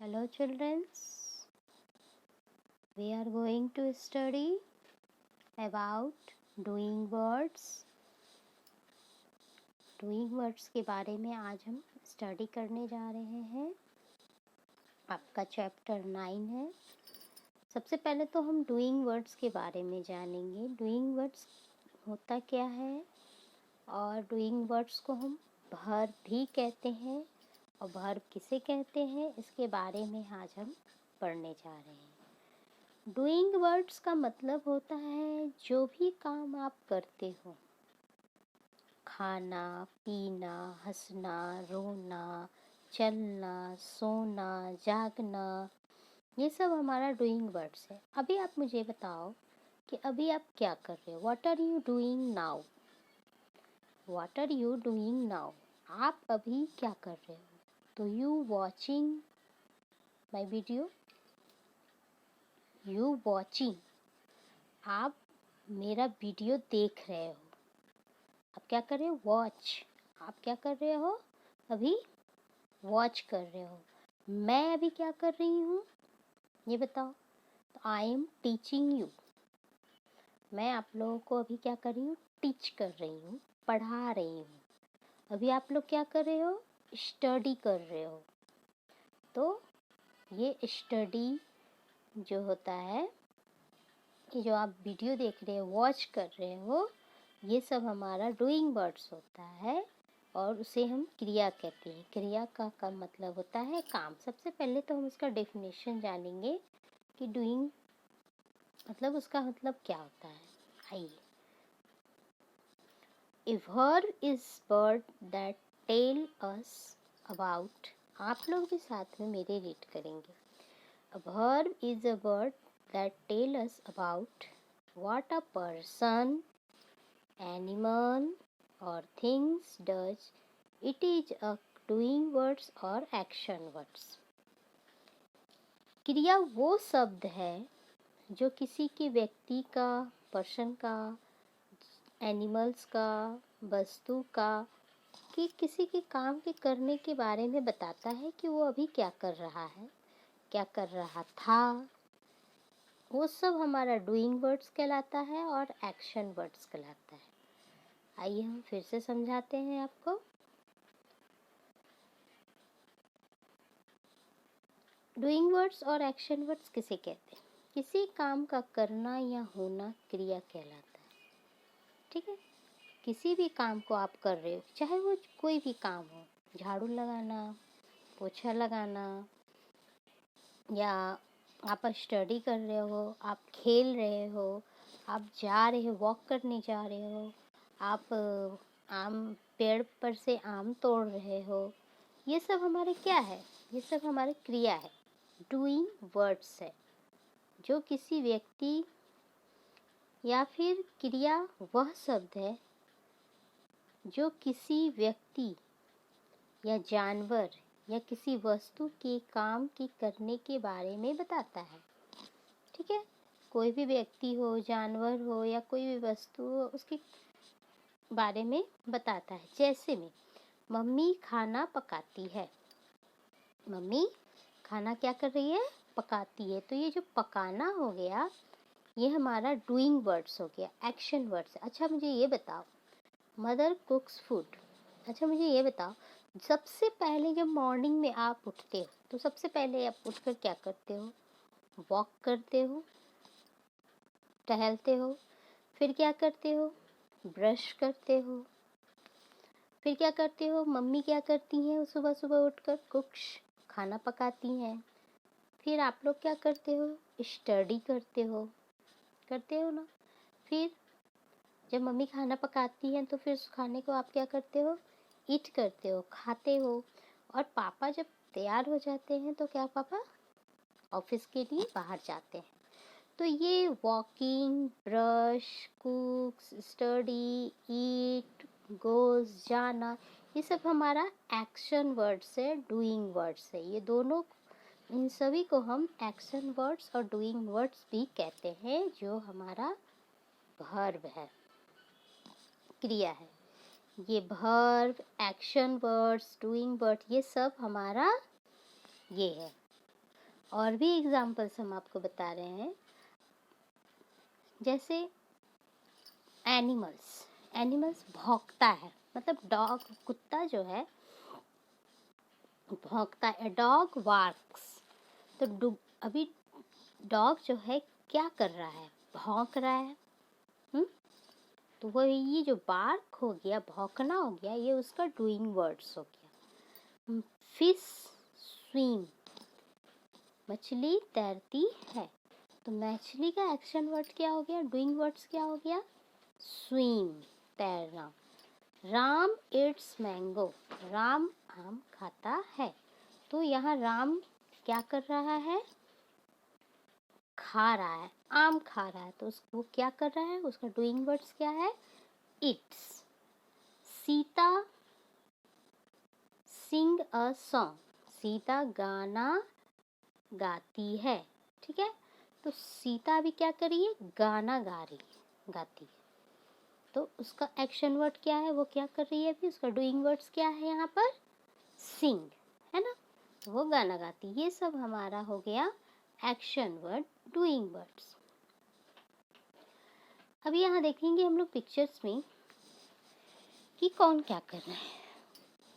Hello children, we are going to study about doing words. Doing words के बारे में आज हम स्टडी करने जा रहे हैं। आपका चैप्टर 9 है। सबसे पहले तो हम डूइंग वर्ड्स के बारे में जानेंगे। डूइंग वर्ड्स होता क्या है और डूइंग वर्ड्स को हम वर्ब भी कहते हैं और वर्ब किसे कहते हैं, इसके बारे में आज हम पढ़ने जा रहे हैं। डूइंग वर्ड्स का मतलब होता है जो भी काम आप करते हो, खाना, पीना, हंसना, रोना, चलना, सोना, जागना, ये सब हमारा डूइंग वर्ड्स है। अभी आप मुझे बताओ कि अभी आप क्या कर रहे हो। What are you doing now? What are you doing now? आप अभी क्या कर रहे हो? तो you watching my video? You watching, आप मेरा वीडियो देख रहे हो। आप क्या कर रहे हो? वॉच। आप क्या कर रहे हो? अभी वॉच कर रहे हो। मैं अभी क्या कर रही हूँ ये बताओ। तो आई एम टीचिंग यू। मैं आप लोगों को अभी क्या कर रही हूँ? टीच कर रही हूँ, पढ़ा रही हूँ। अभी आप लोग क्या कर रहे हो? स्टडी कर रहे हो। तो ये स्टडी जो होता है कि जो आप वीडियो देख रहे हो, वॉच कर रहे हो, ये सब हमारा डूइंग वर्ड्स होता है और उसे हम क्रिया कहते हैं। क्रिया का मतलब होता है काम। सबसे पहले तो हम उसका डेफिनेशन जानेंगे कि डूइंग मतलब उसका मतलब क्या होता है। आइए। A verb is word that tell us about, आप लोग भी साथ में मेरे रीड करेंगे। A verb is a word that tell us about what a person, animal or things does. It is a doing words or action words. क्रिया वो शब्द है जो किसी के व्यक्ति का, पर्सन का, एनिमल्स का, वस्तु का, कि किसी के काम के करने के बारे में बताता है कि वो अभी क्या कर रहा है, क्या कर रहा था। वो सब हमारा डूइंग वर्ड्स कहलाता है और एक्शन वर्ड्स कहलाता है। आइए हम फिर से समझाते हैं आपको। डूइंग वर्ड्स और एक्शन वर्ड्स किसे कहते हैं? किसी काम का करना या होना क्रिया कहलाता है। ठीक है, किसी भी काम को आप कर रहे हो, चाहे वो कोई भी काम हो, झाड़ू लगाना, पोछा लगाना, या आप स्टडी कर रहे हो, आप खेल रहे हो, आप जा रहे हो, वॉक करने जा रहे हो, आप आम पेड़ पर से आम तोड़ रहे हो, ये सब हमारे क्या है? ये सब हमारे क्रिया है, डूइंग वर्ड्स है। जो किसी व्यक्ति या फिर क्रिया वह शब्द है जो किसी व्यक्ति या जानवर या किसी वस्तु के काम के करने के बारे में बताता है। ठीक है, कोई भी व्यक्ति हो, जानवर हो या कोई भी वस्तु हो, उसके बारे में बताता है। जैसे में मम्मी खाना पकाती है। मम्मी खाना क्या कर रही है? पकाती है। तो ये जो पकाना हो गया, ये हमारा डूइंग वर्ड्स हो गया, एक्शन वर्ड्स। अच्छा मुझे ये बताओ, मदर कुक्स फूड। अच्छा मुझे ये बताओ, सबसे पहले जब मॉर्निंग में आप उठते हो तो सबसे पहले आप उठकर क्या करते हो? वॉक करते हो, टहलते हो। फिर क्या करते हो? ब्रश करते हो। फिर क्या करते हो? मम्मी क्या करती हैं सुबह सुबह उठकर? कुक्स, खाना पकाती हैं। फिर आप लोग क्या करते हो? स्टडी करते हो, करते हो ना। फिर जब मम्मी खाना पकाती हैं तो फिर उस खाने को आप क्या करते हो? ईट करते हो, खाते हो। और पापा जब तैयार हो जाते हैं तो क्या पापा ऑफिस के लिए बाहर जाते हैं। तो ये वॉकिंग, ब्रश, कुक्स, स्टडी, ईट, गोज, जाना, ये सब हमारा एक्शन वर्ड्स है, डूइंग वर्ड्स है। ये दोनों, इन सभी को हम एक्शन वर्ड्स और डूइंग वर्ड्स भी कहते हैं, जो हमारा वर्ब है, क्रिया है। ये verb, action words, doing word, ये सब हमारा ये है। और भी एग्जाम्पल्स हम आपको बता रहे हैं, जैसे एनिमल्स भौंकता है, मतलब डॉग, कुत्ता जो है भौंकता है, डॉग बार्क्स। तो अभी डॉग जो है क्या कर रहा है, भौंक रहा है। तो वो ये जो बार्क हो गया, भौंकना हो गया, ये उसका डूइंग वर्ड्स हो गया। फिश स्विम, मछली तैरती है। तो मछली का एक्शन वर्ड क्या हो गया, डूइंग वर्ड्स क्या हो गया, स्विम, तैरना। राम इट्स मैंगो, राम आम खाता है। तो यहाँ राम क्या कर रहा है, खा रहा है, आम खा रहा है। तो वो क्या कर रहा है, उसका डूइंग वर्ड्स क्या है, it's. Sita sing a song, Sita गाना गाती है। ठीक है, तो सीता अभी क्या कर रही है, गाना गाती है। तो उसका एक्शन वर्ड क्या है, वो क्या कर रही है अभी, उसका डूइंग वर्ड्स क्या है यहाँ पर, सिंग, है ना। तो वो गाना गाती, ये सब हमारा हो गया एक्शन वर्ड, डूइंग वर्ड्स। अभी यहाँ देखेंगे हम लोग पिक्चर्स में कि कौन क्या कर रहा है।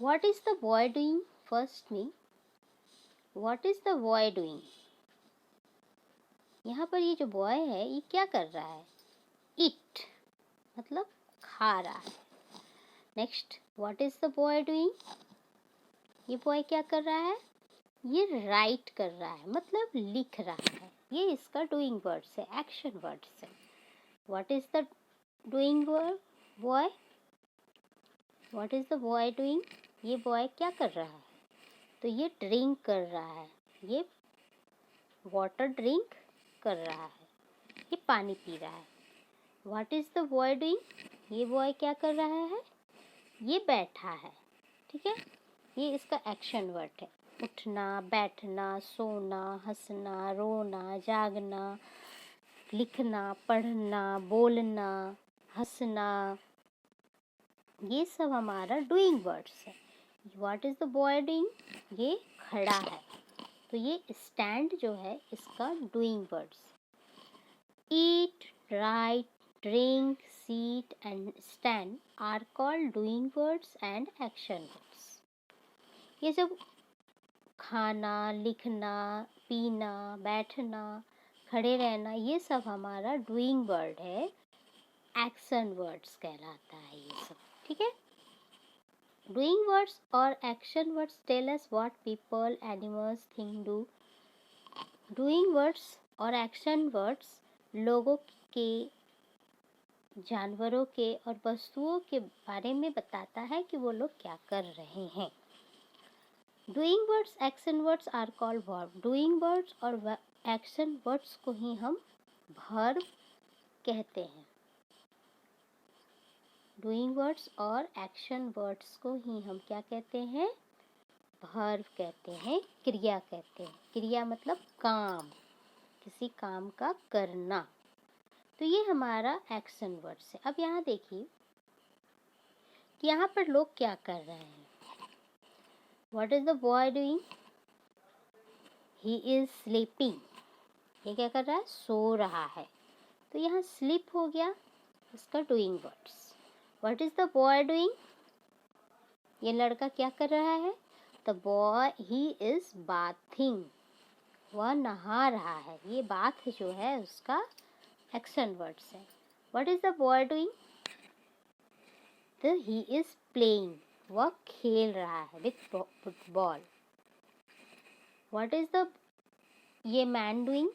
What is the boy doing, first में what is the boy doing. यहाँ पर ये जो बॉय है ये क्या कर रहा है, इट, मतलब खा रहा है। Next, what is the boy doing, ये बॉय क्या कर रहा है, ये राइट कर रहा है, मतलब लिख रहा है। ये इसका डूइंग वर्ड्स है, एक्शन वर्ड्स है। What is the doing word, boy, what is the boy doing, ये बॉय क्या कर रहा है, तो ये ड्रिंक कर रहा है, ये वाटर ड्रिंक कर रहा है, ये पानी पी रहा है। What is the boy doing, ये बॉय क्या कर रहा है, ये बैठा है। ठीक है, ये इसका एक्शन वर्ड है। उठना, बैठना, सोना, हंसना, रोना, जागना, लिखना, पढ़ना, बोलना, हंसना, ये सब हमारा डूइंग वर्ड्स है। What is the boy doing, ये खड़ा है, तो ये स्टैंड जो है इसका doing words. Eat, right, drink, sit and stand are called doing words and action words. ये सब खाना, लिखना, पीना, बैठना, खड़े रहना, ये सब हमारा डूइंग वर्ड है, एक्शन वर्ड्स कहलाता है ये सब। ठीक है, डूइंग वर्ड्स और action words tell us what people, animals, thing do. Doing words और एक्शन वर्ड्स लोगों के, जानवरों के और वस्तुओं के बारे में बताता है कि वो लोग क्या कर रहे हैं। Doing words, action words are called verb. Doing words और एक्शन वर्ड्स को ही हम वर्ब कहते हैं। डूइंग वर्ड्स और एक्शन वर्ड्स को ही हम क्या कहते हैं, वर्ब कहते हैं, क्रिया कहते हैं। क्रिया मतलब काम, किसी काम का करना। तो ये हमारा एक्शन वर्ड्स है। अब यहाँ देखिए कि यहाँ पर लोग क्या कर रहे हैं। What is the boy doing? He is sleeping. ये क्या कर रहा है, सो रहा है। तो यहाँ sleep हो गया इसका doing words. What is the boy doing? ये लड़का क्या कर रहा है, The boy, he is bathing. वह नहा रहा है। ये बाथ जो है उसका एक्शन वर्ड्स है। What is the boy doing? He is playing. वह खेल रहा है with football. What is the ये मैन डूइंग,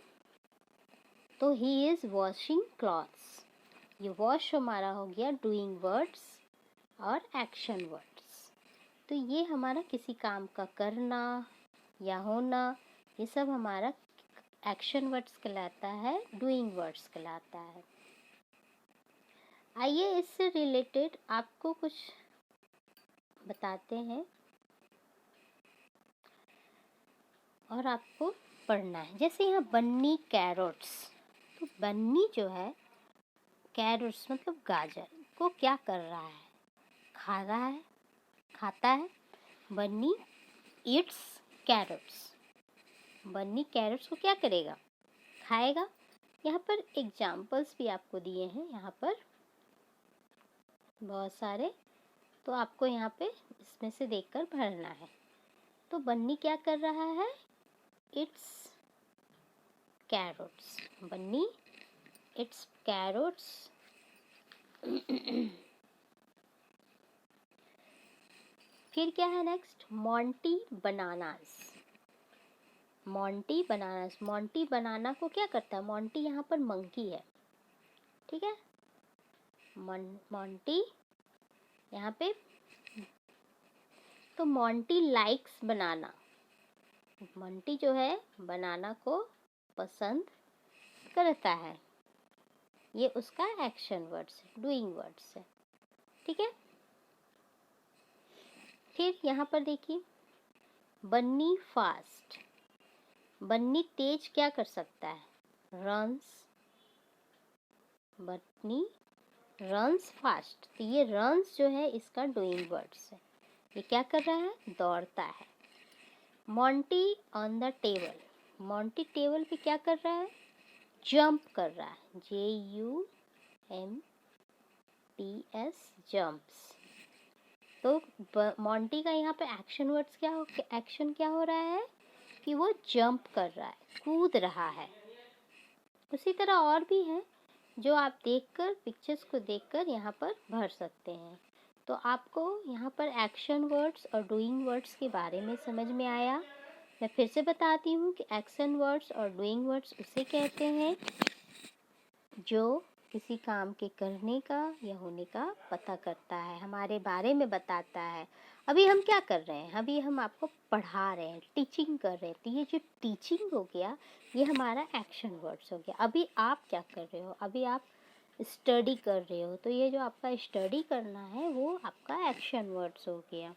तो ही इज वॉशिंग क्लॉथ्स। ये वॉश हमारा हो गया डूइंग वर्ड्स और एक्शन वर्ड्स। तो ये हमारा किसी काम का करना या होना, ये सब हमारा एक्शन वर्ड्स कहलाता है, डूइंग वर्ड्स कहलाता है। आइए इससे रिलेटेड आपको कुछ बताते हैं और आपको पढ़ना है। जैसे यहाँ बन्नी कैरोट्स, तो बन्नी जो है, कैरोट्स मतलब गाजर को क्या कर रहा है, खा रहा है, खाता है। बन्नी ईट्स कैरोट्स। बन्नी कैरेट्स को क्या करेगा? खाएगा। यहाँ पर एग्जाम्पल्स भी आपको दिए हैं, यहाँ पर बहुत सारे, तो आपको यहाँ पे इसमें से देखकर भरना है। तो बन्नी क्या कर रहा है? Eats carrots. Bunny eats carrots. फिर क्या है next? Monty bananas. Monty bananas. Monty banana को क्या करता है? मोंटी यहाँ पर मंकी है, ठीक है। मोंटी यहाँ पे, तो मोंटी लाइक्स बनाना। मोंटी जो है बनाना को पसंद करता है। ये उसका एक्शन वर्ड्स है, डूइंग वर्ड्स है, ठीक है। फिर यहाँ पर देखिए, बन्नी फास्ट। बन्नी तेज क्या कर सकता है? रन्स। बन्नी रन्स फास्ट। तो ये रन्स जो है इसका डूइंग वर्ड्स है। ये क्या कर रहा है? दौड़ता है। Monty on the table. Monty table पे क्या कर रहा है? जंप कर रहा है। JUMPS, jumps. तो मोंटी का यहाँ पे एक्शन वर्ड्स एक्शन क्या हो रहा है कि वो जंप कर रहा है, कूद रहा है। उसी तरह और भी है जो आप देखकर, पिक्चर्स को देखकर यहाँ पर भर सकते हैं। तो आपको यहाँ पर एक्शन वर्ड्स और डूइंग वर्ड्स के बारे में समझ में आया। मैं फिर से बताती हूँ कि एक्शन वर्ड्स और डूइंग वर्ड्स उसे कहते हैं जो किसी काम के करने का या होने का पता करता है, हमारे बारे में बताता है। अभी हम क्या कर रहे हैं? अभी हम आपको पढ़ा रहे हैं, टीचिंग कर रहे हैं। तो ये जो टीचिंग हो गया, ये हमारा एक्शन वर्ड्स हो गया। अभी आप क्या कर रहे हो? अभी आप स्टडी कर रहे हो, तो ये जो आपका स्टडी करना है वो आपका एक्शन वर्ड्स हो गया।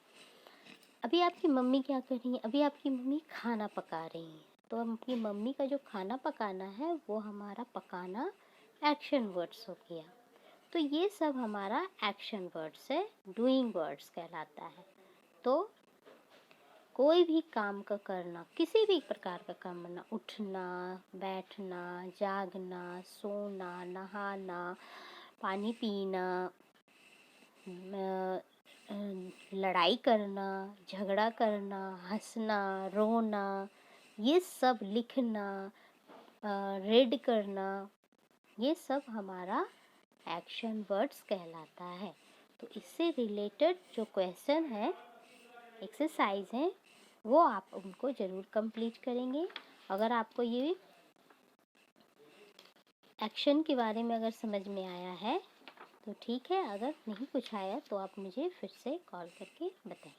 अभी आपकी मम्मी क्या कर रही है? अभी आपकी मम्मी खाना पका रही है, तो आपकी मम्मी का जो खाना पकाना है वो हमारा पकाना एक्शन वर्ड्स हो गया। तो ये सब हमारा एक्शन वर्ड्स है, डूइंग वर्ड्स कहलाता है। तो कोई भी काम का करना, किसी भी प्रकार का काम करना, उठना, बैठना, जागना, सोना, नहाना, पानी पीना, लड़ाई करना, झगड़ा करना, हंसना, रोना, ये सब, लिखना, रीड करना, ये सब हमारा एक्शन वर्ड्स कहलाता है। तो इससे रिलेटेड जो क्वेश्चन है, एक्सरसाइज है, वो आप उनको ज़रूर कंप्लीट करेंगे। अगर आपको ये एक्शन के बारे में अगर समझ में आया है तो ठीक है, अगर नहीं कुछ आया तो आप मुझे फिर से कॉल करके बताएं।